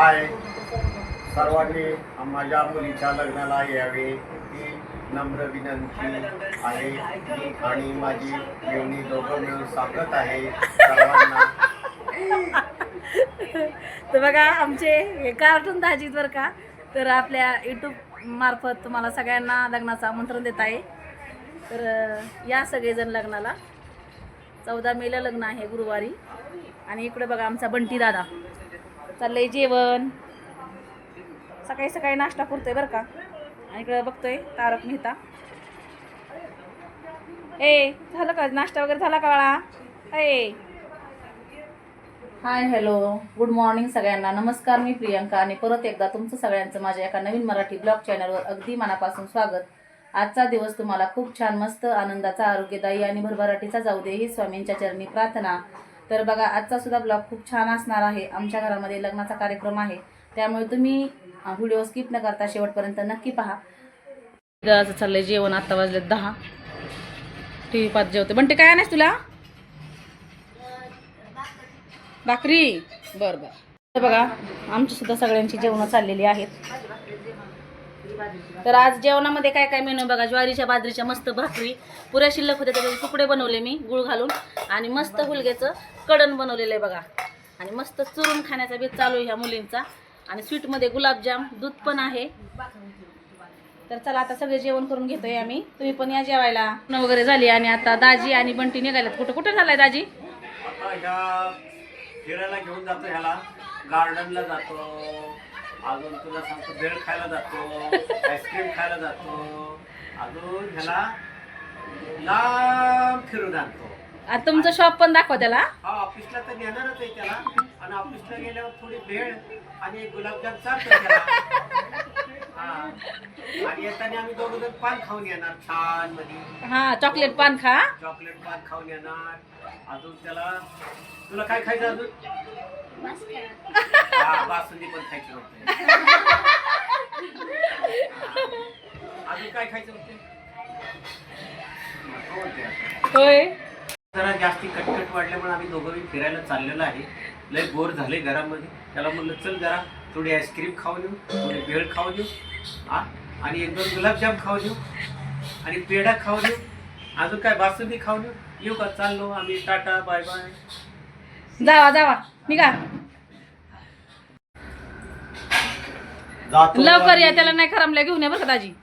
हाय, सर्वांनी माझ्या मुलीच्या लग्नाला यावे ही नम्र विनंती आहे आणि माझी मेवणी दोघं मिळून स्वागत आहे सर्वांना. तर बघा आमचे हे कार्टून दाजीत बरं का. तर आपल्या यूट्यूब मार्फत तुम्हाला सगळ्यांना लग्नाचं आमंत्रण देत आहे. तर या सगळेजण लग्नाला. 14 मेला लग्न आहे गुरुवारी. आणि इकडे बघा आमचा बंटी दादा चाललंय जेवण. सकाळी सकाळी नाश्ता करतोय बरं का. आणि इकडे बघतोय तारक मेहता. ए झालं का नाश्ता वगैरे झाला का बाळा? ए हाय हॅलो गुड मॉर्निंग सगळ्यांना. नमस्कार, मी प्रियंका आणि परत एकदा तुमचं सगळ्यांचं माझ्या एका नवीन मराठी ब्लॉग चॅनलवर अगदी मनापासून स्वागत. आजचा दिवस तुम्हाला खूप छान मस्त आनंदाचा, आरोग्यदायी आणि भरभराटीचा जाऊ दे ही स्वामींच्या चरणी प्रार्थना. तर बघा आजचा सुद्धा ब्लॉग खूप छान असणार आहे. आमच्या घरामध्ये लग्नाचा कार्यक्रम आहे, त्यामुळे तुम्ही व्हिडिओ स्किप न करता शेवटपर्यंत नक्की पहा. दादाचं चाललंय जेवण. आत्ता वाजले 10. TV पाहत जेवते. बंटे काय आणायच तुला? भाकरी. बरं बरं. तर बघा आमची सुद्धा सगळ्यांची जेवणं चाललेली आहेत. तर आज जेवणामध्ये काय काय मेनू बघा. ज्वारीच्या बाजरीच्या मस्त भाकरी पुऱ्या शिल्लक होत्या, त्याचे तुकडे बनवले मी गुळ घालून. आणि मस्त हुलग्याचं कडण बनवलेलं आहे बघा. आणि मस्त चुरून खाण्याचा बेत चालू आहे ह्या मुलींचा. आणि स्वीटमध्ये गुलाबजाम, दूध पण आहे. तर चला आता सगळे जेवण करून घेतोय आम्ही. तुम्ही पण या जेवायला. वगैरे झाली आणि आता दाजी आणि बंटी निघाल्यात. कुठं कुठं झालाय दाजी? आता ह्या फिरायला घेऊन जातो, ह्याला गार्डनला जातो, अजून तुला सांगतो भेळ खायला जातो, आईस्क्रीम खायला जातो, अजून ह्याला लांब फिरून आणतो. आता तुमचं शॉप पण दाखवा त्याला. हा ऑफिसला तर नेणारच आहे त्याला. आणि ऑफिसला गेल्यावर थोडी भेळ आणि एक गुलाबजाम चालतो त्याला. हा आणि येताना आम्ही दोघं जण पान खाऊन येणार छान मध्ये. हा चॉकलेट पान खा. चॉकलेट पान खाऊन येणार. अजून त्याला तुला काय खायचं अजून? हा बासुंदी पण खायची होते. अजून काय खायचं होते? होय. जरा जास्ती कटकट वाढल्यामुळे आम्ही दोघंही फिरायला चाललेलो आहे. लय बोर झाले घरामध्ये. त्याला म्हणलं चल जरा थोडी आईस्क्रीम खाऊन येऊ, थोडी भेळ खाऊन येऊ, आणि 1-2 गुलाबजाम खाऊन येऊ, आणि पेढा खाऊन येऊ, अजून काय बासुंदी खाऊन येऊ. येऊ का? चाललो आम्ही. Tata bye bye. जावा जावा निघा लवकर या. त्याला नाही खरामल्या घेऊन या बरं का दाजी.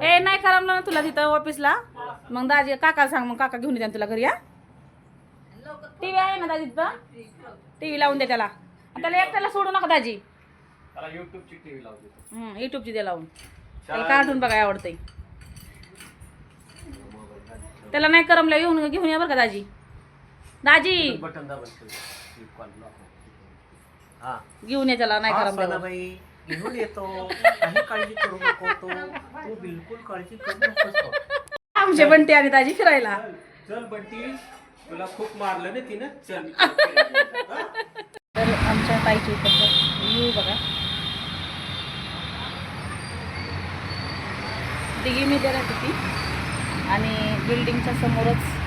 ए नाही खरामलं ना तुला तिथं ऑफिसला, मग दाजी काका सांग, मग काका घेऊन येते तुला घरी. या टीव्ही आहे ना दाजी तिथं. टीव्ही लावून दे त्याला. त्याला एकट्याला सोडू नका दाजी. युट्यूबची टीव्ही लावून युट्यूबची दे लावून. त्याला कार्टून बघाय आवडतंय. त्याला नाही करमल्या घेऊन घेऊन या बरं का दाजी. दाजी बटन दाबा. हा घेऊन ये त्याला. नाही करमल्या घेऊन येतो. काही काळजी करू नको. तू बिलकुल काळजी करू नकोस. आमचे बंटी आणि दाजी फिरायला. चल बंटी, तुला खूप मारलं ना तिनं. चल. तर आमच्या ताईची इकडचं व्ह्यू बघा. दिघीमध्ये राहते ती आणि बिल्डिंगच्या समोरच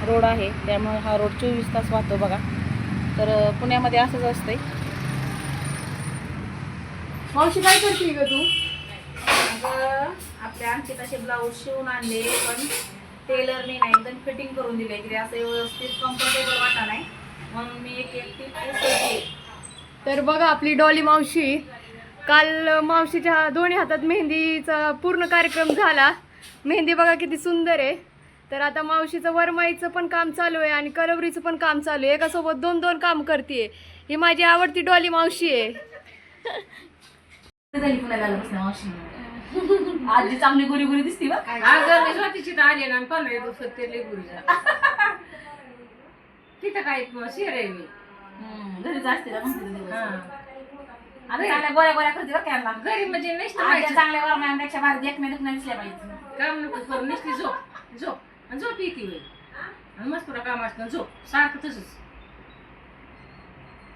रोड आहे, त्यामुळे हा रोड 24 तास वाहतो बघा. तर पुण्यामध्ये असंच असतंय. मावशी काय करते ग तू? अगं आपल्या आणखी तसे ब्लाऊज शिवून आणले, पण टेलरने नाही एकदम फिटिंग करून दिले की असं व्यवस्थित कम्फर्टेबल वाटत नाही, म्हणून मी एक एकटी. तर बघा आपली डॉली मावशी. काल मावशीच्या दोन्ही हातात मेहंदीचा पूर्ण कार्यक्रम झाला. मेहंदी बघा किती सुंदर आहे. तर आता मावशीचं वरमाईचं पण काम चालू आहे आणि कलवरीचं पण काम चालू आहे. एकासोबत 2-2 काम करते. ही माझी आवडती डॉली मावशी आहे. आजी चांगली गुरी गुरी दिसती बा. आले ना 15 दिवसात ते गुरीचा तिथं काय शेर आहे मी घरीच असते ना मग. आता चांगल्या गोऱ्या गोऱ्या करते बरं का. घरी म्हणजे नाही चांगल्या वरमायांपेक्षा भारी देखण्या दुखण्या दिसल्या पाहिजे. काम नको करू. नुसती झोप झोप आणि झोप येते वेळ आणि मस्त तुला काम असतं झोप सारखं तसंच.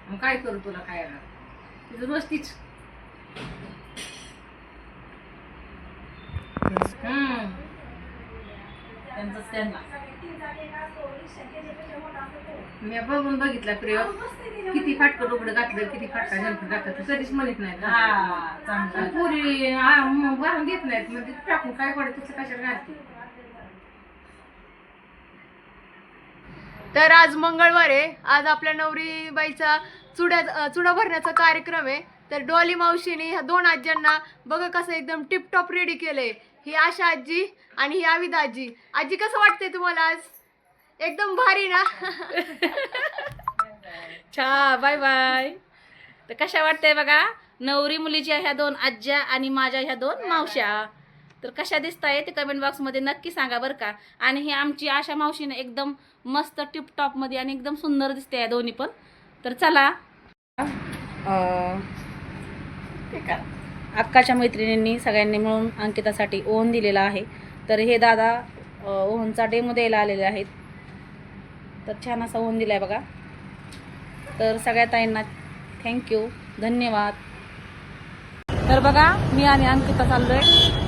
मग काय करू तुला खायला? तिथं मस्तीच. त्यांचंच त्यांना मी बघून बघितला प्रयोग किती फाटकं डोकडं घातलं किती फाटका जंप घातलं तू कधीच म्हणत नाही पुरी भरून घेत नाहीत म्हणजे टाकून काय पडत तसं कशाला घालते. तर आज मंगळवार आहे. आज आपल्या नवरीबाईचा चुडा भरण्याचा कार्यक्रम आहे. तर डॉली मावशीने ह्या 2 आज्यांना बघा कसं एकदम टिपटॉप रेडी केलंय. ही आशा आजी आणि ही आविदा आजी. आजी कसं वाटतंय तुम्हाला आज? एकदम भारी ना? छा बाय बाय. तर कशा वाटतंय बघा नवरी मुलीच्या ह्या 2 आज्या आणि माझ्या ह्या 2 मावश्या. तर कशा दिसताय ते कमेंट बॉक्समध्ये नक्की सांगा बरं का. आणि ही आमची आशा मावशीने एकदम मस्त टिपटॉपमध्ये आणि एकदम सुंदर दिसते या दोन्ही पण. तर चला अक्काच्या मैत्रिणींनी सगळ्यांनी मिळून अंकितासाठी ओव्हन दिलेला आहे. तर हे दादा ओव्हनचा डेमो द्यायला आलेले आहेत. तर छान असा ओव्हन दिला आहे बघा. तर सगळ्या ताईंना थँक्यू, धन्यवाद. तर बघा मी आणि अंकिता चाललोय,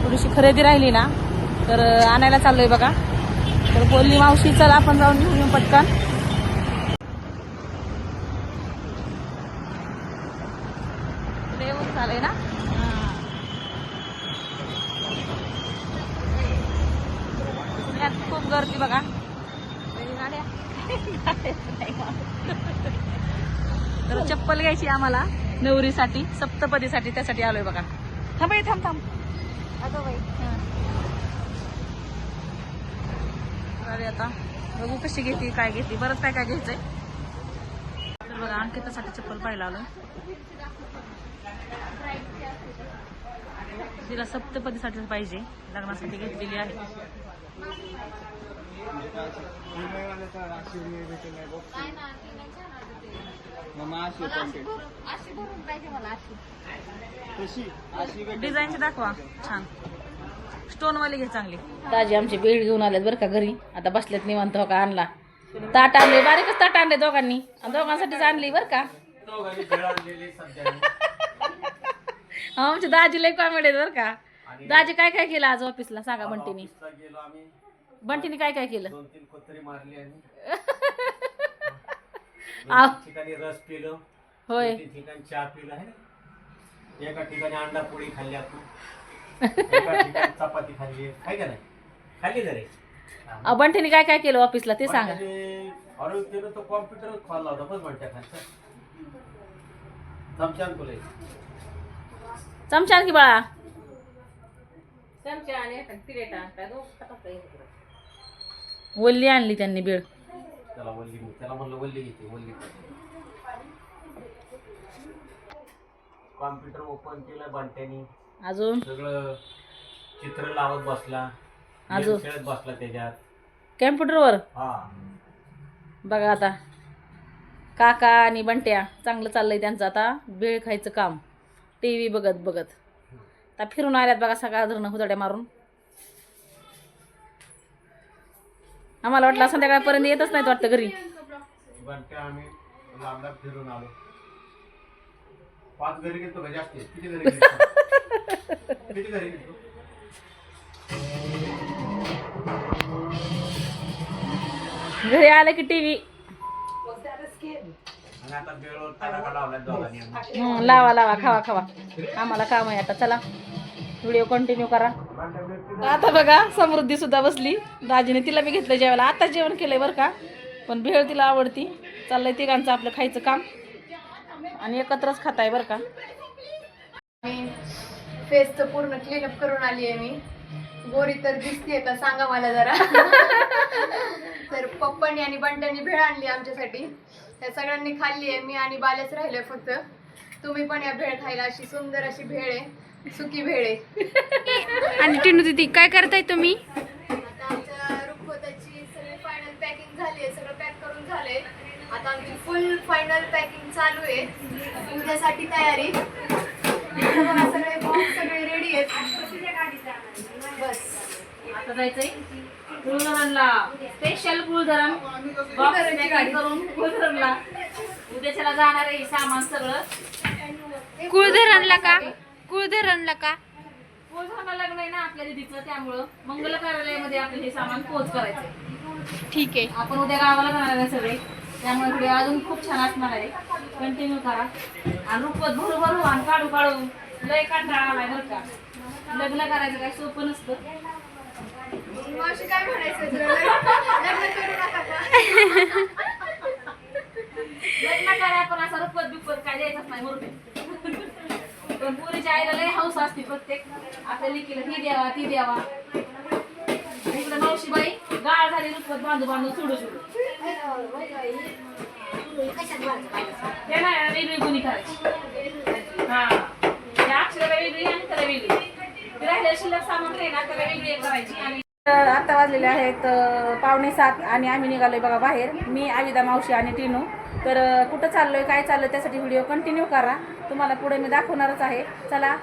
थोडीशी खरेदी राहिली ना तर आणायला चाललोय बघा. तर बोलली मावशी चल आपण जाऊन घेऊन येऊ पटकन. येऊन चालय ना. पुण्यात खूप गर्दी बघा. गाड्या तर चप्पल घ्यायची आम्हाला नवरीसाठी सप्तपदीसाठी, त्यासाठी आलोय बघा. थांब थांब थांब. अगं बाई अरे आता बघू कशी घेते काय घेते. बरंच काय काय घ्यायचंय. तर बघा अंकितासाठी चप्पल पाहायला आलोय. तिला सप्तपदीसाठी पाहिजे, लग्नासाठी घेतलेली आहे. डिझाईनची दाखवा छान, स्टोनवाली घे चांगली. दाजी आमची बेड घेऊन आलेत बरं का घरी. आता बसलेत निवांत. हो का आणला ताट आणले, बारीकच ताट आणले दोघांनी. दोघांसाठीच आणली बरं का. आमच्या दाजी लय कॉमेडी आहेत बरं का. दाजी काय काय केलं आज ऑफिसला सांगा. बंटीनी बंटीनी काय काय केलं? 2-3 कोतरी मारली आणि आव. ठिकाणी रस पिलं, होय 2-3 ठिकाणी चहा पिलं आहे. एका ठिकाणी अंडा पोळी खाल्ली आपण, एका ठिकाणी चपाती खाल्ली. काय का नाही खाल्ली जरे. बंटीनी काय काय केलं ऑफिसला ते सांगा. अरे त्यानं तो कॉम्प्युटर खोलला होता बस म्हणत्या खालचा. चमच्यान तुला चमचा आणखी बाळा. चमचा आणि प्लेट आणता वल्ली आणली त्यांनी बेड. त्याला म्हणलं वल्ली घेते. वल्ली कॉम्प्युटर ओपन केलं बंट्यानी. अजून सगळं चित्र लावत बसला, अजून खेळत बसला त्याच्यात कॅम्प्युटरवर. हा बघा आता काका आणि बंट्या चांगलं चाललंय त्यांचं आता भेळ खायचं काम. टीव्ही बघत बघत आता फिरून आल्यात बघा सकाळ धरणं हुदड्या मारून. आम्हाला वाटलं संध्याकाळपर्यंत येतच नाहीत वाटतं घरी. बंट्या आम्ही लांब फिरून आलो. 5 घरी गेलो का जास्त? किती घरी गेलो? किती घरी गेलो? घरी आलं की टीव्ही. आणि आता बेळवर तडाखा लावलाय दोघांनी. लावा लावा खावा खावा. आम्हाला काम आहे आता. चला व्हिडिओ कंटिन्यू करा. आता बघा समृद्धी सुद्धा बसली. दाजीने तिला बी घेतलं जेवायला. आता जेवण केलंय बरं का. पण भेळ तिला आवडती. चाललंय तिघांचं आपलं खायचं काम आणि एकत्रच खाताय बरं का. मी फेसचं पूर्ण क्लीनअप करून आली आहे. मी गोरी तर दिसते तर सांगा मला जरा. तर पप्पांनी आणि बंट्यांनी भेळ आणली आमच्यासाठी. त्या सगळ्यांनी खाल्ली आहे. मी आणि बालेच राहिले फक्त. तुम्ही पण या भेळ खायला. अशी सुंदर अशी भेळ आहे, सुकी भेळ आहे. आणि टिनू दीदी काय करताय तुम्ही? आता आमच्या रुखवताची सगळी फायनल पॅकिंग झाली आहे. सगळं पॅक करून झालंय. आता आमची फुल फायनल पॅकिंग चालू आहे. उद्यासाठी तयारी. बघा सगळे बॉक्स सगळे रेडी आहेत. बस आता जायचंय कुळधरणला. स्पेशल कुळधरण बॉक्स पॅकिंग करून कुळधरणला. उद्याच्याला जाणार आहे सामान सगळं. कुळधरणला का? कुळधरणला का? पोच होणार लग्न आहे ना आपल्या दीदीचं, त्यामुळं मंगल कार्यालयामध्ये आपलं हे सामान पोच करायचं. ठीक आहे. आपण उद्या गावाला जाणार आहे सगळे, त्यामुळे व्हिडिओ अजून खूप छान असणार आहे. कंटिन्यू करा आणि रुपवत भरू भरू आणि काढू काढू लय कंटाळा आलाय बरं का. लग्न करायचं काय सोपं नसतं. मावशी काय म्हणायचं तुला? लग्न करू नका का? लग्न करा पण असं रुपवत बिपवत काय द्यायचंच नाही बरोबर. पण पुरीच्या आईला लय हौस असते प्रत्येक आपल्या लेकीला ही द्यावा ती द्यावा. इकडे मावशीबाई गाळ झाली रुपवत बांधू बांधू सोडू सोडू. ते नाही वेगळी गुन्ही करायची. हा त्या अक्षराला वेगळी आणि त्याला वेगळी. ती राहिलेलं शिल्लक सामान आहे ना त्याला वेगळी करायची. आणि आता वाजलेले आहेत 6:45 आणि आम्ही निघालोय बघा बाहेर. मी आविदा मावशी आणि टिनू. तर कुठं चाललोय काय चाललंय त्यासाठी व्हिडिओ कंटिन्यू करा. तुम्हाला पुढे मी दाखवणारच आहे. चला.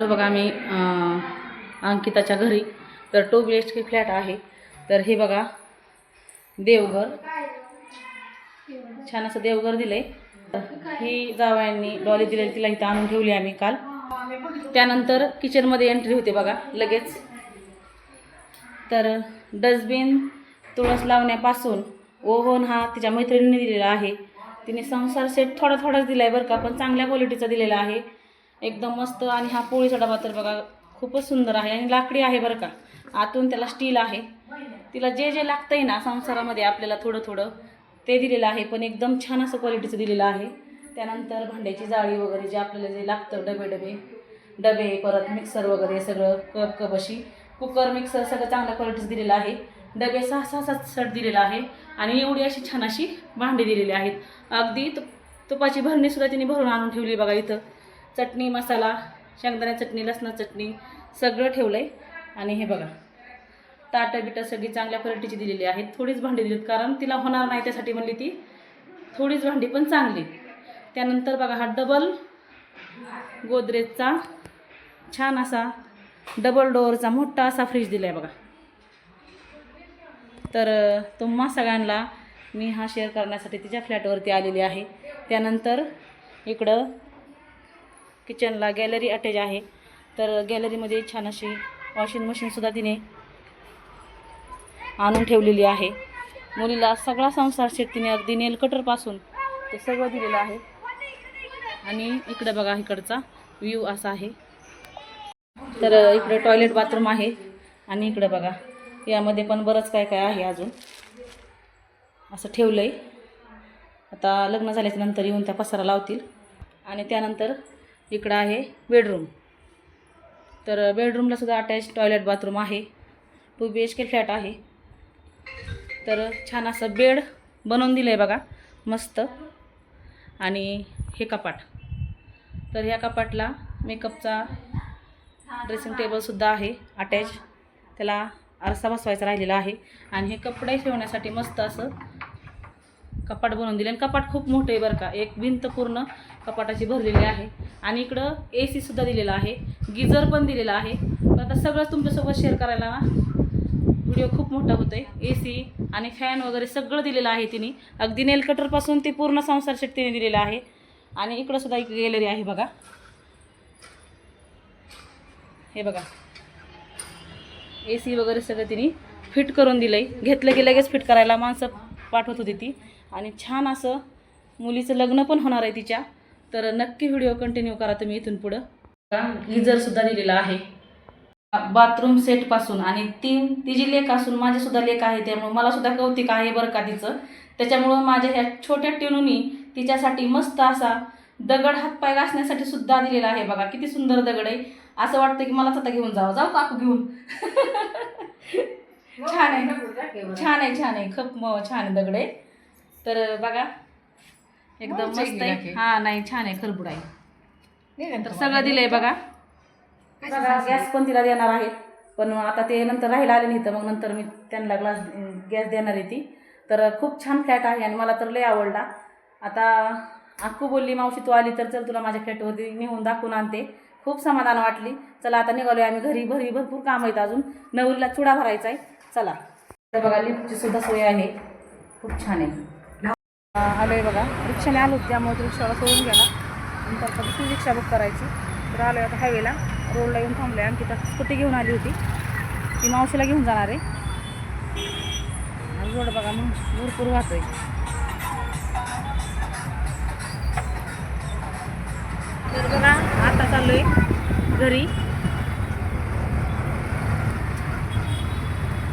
बघा मी अंकिताच्या घरी. तर 2 BHK फ्लॅट आहे. तर हे बघा देवघर, छान असं देवघर दिलंय. ही जावयांनी डॉली दिलेली, तिला इथं आणून ठेवली आम्ही काल. त्यानंतर किचनमध्ये एंट्री होते बघा लगेच. तर डस्टबिन तुळस लावण्यापासून ओव्हन हा तिच्या मैत्रिणीने दिलेला आहे. तिने संसार सेट थोडा थोडाच दिला आहे बरं का, पण चांगल्या क्वालिटीचा दिलेला आहे एकदम मस्त. आणि हा पोळीचा डबा तर बघा खूपच सुंदर आहे आणि लाकडी आहे बरं का. आतून त्याला स्टील आहे. तिला जे जे लागतंय ना संसारामध्ये आपल्याला थोडं थोडं ते दिलेलं आहे, पण एकदम छान असं क्वालिटीचं दिलेलं आहे. त्यानंतर भांड्याची जाळी वगैरे जे आपल्याला जे लागतं डबे परत मिक्सर वगैरे सगळं कप कुकर मिक्सर सगळं चांगल्या क्वालिटीचं दिलेलं आहे. डबे 6-7 सेट दिलेला आहे आणि एवढी अशी छान अशी भांडी दिलेली आहेत. अगदी तुपाची भरणीसुद्धा तिने भरून आणून ठेवली बघा. इथं चटणी मसाला शेंगदाणा चटणी लसणाची चटणी सगळं ठेवलं आहे. आणि हे बघा ताटं बिटं सगळी चांगल्या क्वालिटीची दिलेली आहेत. थोडीच भांडी दिलीत कारण तिला होणार नाही त्यासाठी म्हणली ती थोडीच भांडी पण चांगली. त्यानंतर बघा हा डबल गोदरेजचा छान असा डबल डोअरचा मोठा असा फ्रीज दिला आहे बघा. तर तुम्हा सगळ्यांना मी हा शेअर करण्यासाठी तिच्या फ्लॅटवरती आलेली आहे. त्यानंतर इकडं किचनला गॅलरी अटॅच आहे. तर गॅलरीमध्ये छान अशी वॉशिंग मशीनसुद्धा तिने आणून ठेवलेली आहे. मुलीला सगळा संसार सेट तिने अगदी नेल कटरपासून ते सगळं दिलेलं आहे. आणि इकडं बघा इकडचा व्ह्यू असा आहे. तर इकडं टॉयलेट बाथरूम आहे आणि इकडं बघा यामध्ये पण बरंच काय काय आहे अजून असं ठेवलं आहे. आता लग्न झाल्याच्या नंतर येऊन त्या पसारा लावतील. आणि त्यानंतर इकडं आहे बेडरूम. तर बेडरूमला सुद्धा अटॅच टॉयलेट बाथरूम आहे. 2 BHK फ्लॅट आहे. तर छान असं बेड बनवून दिलं आहे बघा मस्त. आणि हे कपाट, तर ह्या कपाटला मेकअपचा ड्रेसिंग टेबलसुद्धा आहे अटॅच. त्याला आरसा बसवायचा राहिलेला आहे. आणि हे कपडे ठेवण्यासाठी मस्त असं कपाट बनवून दिले. आणि कपाट खूप मोठं आहे बरं का, एक भिंत पूर्ण कपाटाची भरलेली आहे. आणि इकडं AC सुद्धा दिलेला आहे, गिझर पण दिलेला आहे. पण आता सगळं तुमच्यासोबत शेअर करायला ना व्हिडिओ खूप मोठा होतो आहे. AC आणि फॅन वगैरे सगळं दिलेलं आहे तिने. अगदी नेल कटरपासून ते पूर्ण संसार सेट तिने दिलेला आहे. आणि इकडं सुद्धा एक गॅलरी आहे बघा. हे बघा AC वगैरे सगळं तिने फिट करून दिलं आहे. घेतलं की लगेच फिट करायला माणसं पाठवत होती ती. आणि छान असं मुलीचं लग्न पण होणार आहे तिच्या. तर नक्की व्हिडिओ कंटिन्यू करा तुम्ही इथून पुढं. गिझरसुद्धा दिलेला आहे बाथरूम सेटपासून. आणि तिची लेक असून माझीसुद्धा लेक आहे, त्यामुळे मलासुद्धा कौतिक आहे बरं का तिचं. त्याच्यामुळं माझ्या ह्या छोट्या टिनूनी तिच्यासाठी मस्त असा दगड हातपाय घासण्यासाठी सुद्धा दिलेला आहे बघा. किती सुंदर दगड आहे. असं वाटतं की मलाच आता घेऊन जाऊ काकू घेऊन. छान आहे छान आहे छान आहे खूप छान आहे दगड आहे. तर बघा एकदम मस्त आहे. हां नाही छान आहे खरबूड आहे. तर सगळं दिलं आहे बघा. गॅस पण तिला देणार आहे, पण आता ते नंतर राहायला आले नाही तर मग नंतर मी त्यांना गॅस देणार आहे ती. तर खूप छान फ्लॅट आहे आणि मला तर लय आवडला. आता अक्कू बोलली मावशी तू आली तर चल तुला माझ्या फ्लॅटवरती नेऊन दाखवून आणते. खूप समाधान वाटली. चला आता निघालो आहे आम्ही घरी. घरी भरपूर काम आहेत अजून. नवरीला चुडा भरायचा आहे. चला तर बघा लिफ्टची सुद्धा सोय आहे. खूप छान आहे. आलो आहे बघा. रिक्षाने आलो त्यामुळे रिक्षाला सोडून गेला. नंतर दुसरी रिक्षा बुक करायची. तर आलो आहे आता हायवेला. रोडला येऊन थांबलो आहे. आणखी तर स्कूटी घेऊन आली होती. ती मावशीला घेऊन जाणार आहे. रोड बघा मग भरपूर वाहतोय. तर बघा आता चाललोय घरी.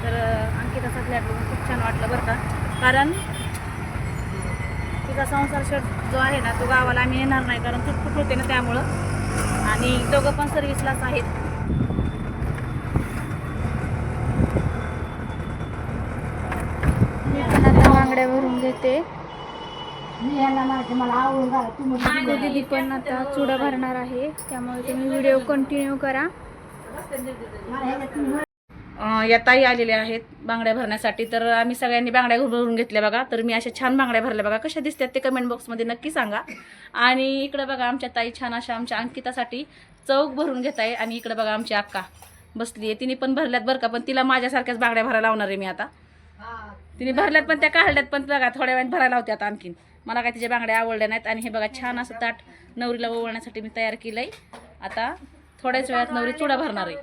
तर अंकिताचा फ्लॅट बघून खूप छान वाटलं बरं का. कारण तिचा संसार शेड जो आहे ना तो गावाला आम्ही येणार नाही कारण तुटफुट होते ना त्यामुळं. आणि दोघं पण सर्व्हिसलाच आहेत. मी पण आता बांगड्या भरून घेते. दीदी पण आता चुडा भरणार आहे त्यामुळे तुम्ही व्हिडिओ कंटिन्यू करा. या ताई आलेल्या आहेत बांगड्या भरण्यासाठी. तर आम्ही सगळ्यांनी बांगड्या भरून घेतल्या बघा. तर मी अशा छान बांगड्या भरल्या बघा. कशा दिसतात ते कमेंट बॉक्समध्ये नक्की सांगा. आणि इकडं बघा आमच्या ताई छान अशा आमच्या अंकितासाठी चौक भरून घेत आहे. आणि इकडं बघा आमची अक्का बसली आहे. तिने पण भरल्यात बरं का. पण तिला माझ्यासारख्याच बांगड्या भरायला लावणार आहे मी आता. तिने भरल्यात पण त्या काढल्यात पण बघा थोड्या वेळात भरायला होत्या आता आणखीन. मला काय तिच्या बांगड्या आवडल्या नाहीत. आणि हे बघा छान असं ताट नवरीला ओवळण्यासाठी मी तयार केलं आहे. आता थोड्याच वेळात नवरी चुडा भरणार आहे.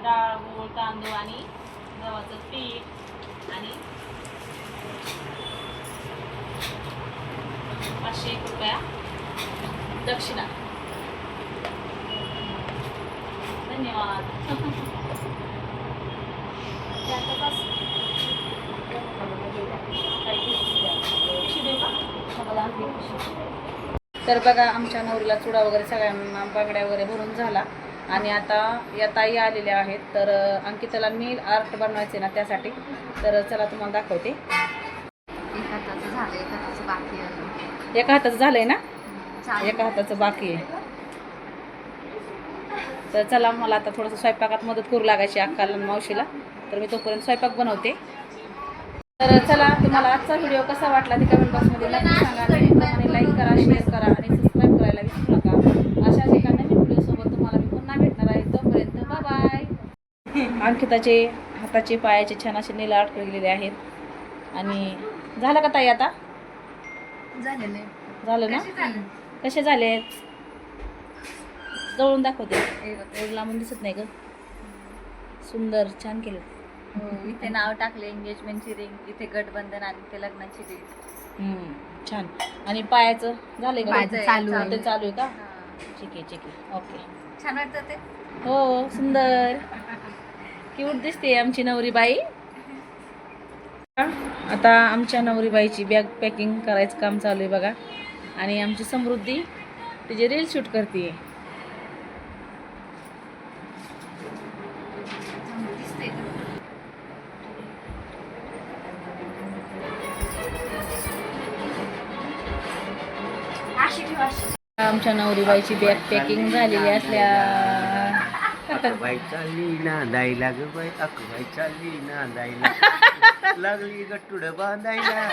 डाळ गूळ तांदूळ आणि गव्हाचं पीठ आणि 501 रुपया दक्षिणा. धन्यवाद. तर बघा आमच्या नवरीला चुडा वगैरे सगळ्यांना बांगड्या वगैरे भरून झाला. आणि आता या ताई आलेल्या आहेत. तर अंकिताला नील आर्ट बनवायचे ना त्यासाठी. तर चला तुम्हाला दाखवते. एका हाताचं झालंय ना. एका हाताचं बाकी आहे. तर चला मला आता थोडंसं स्वयंपाकात मदत करू लागायची अक्काला आणि मावशीला. तर मी तोपर्यंत स्वयंपाक बनवते. तर चला तुम्हाला आजचा व्हिडिओ कसा वाटला ते कमेंट बॉक्समध्ये नक्की सांगा. आणि लाईक करा, शेअर करा आणि सबस्क्राईब करायला विसरू नका. अशाच एका नवीन व्हिडिओसोबत तुम्हाला मी पुन्हा भेटणार आहे. तोपर्यंत बाय बाय. अंकिताचे हाताचे पायाचे छान असे नील आर्ट केलेले आहेत. आणि झालं का ताई आता झालं ना. कसे झाले जवळून दाखवते. एवढं लांबून दिसत नाही ग. सुंदर छान केलं. इथे नाव टाकले एंगेजमेंटची रिंग, इथे गठबंधन आणि इथे लग्नाची रिंग. छान. आणि पायाचं झालंय का. चालू ते चालू आहे का. ठीक आहे ओके. छान वाटतं ते. हो सुंदर क्यूट दिसते आमची नवरीबाई. आता आमच्या नवरीबाईची बॅग पॅकिंग करायचं काम चालू आहे बघा. आणि आमची समृद्धी तिचे रील शूट करते. आमच्या नवरीबाईची बॅग पॅकिंग झालेली असल्या. अकबाई चालली ना दाईला ग बाई. अकबाई चालली ना दाईला लागली गट्टुड बांधायला.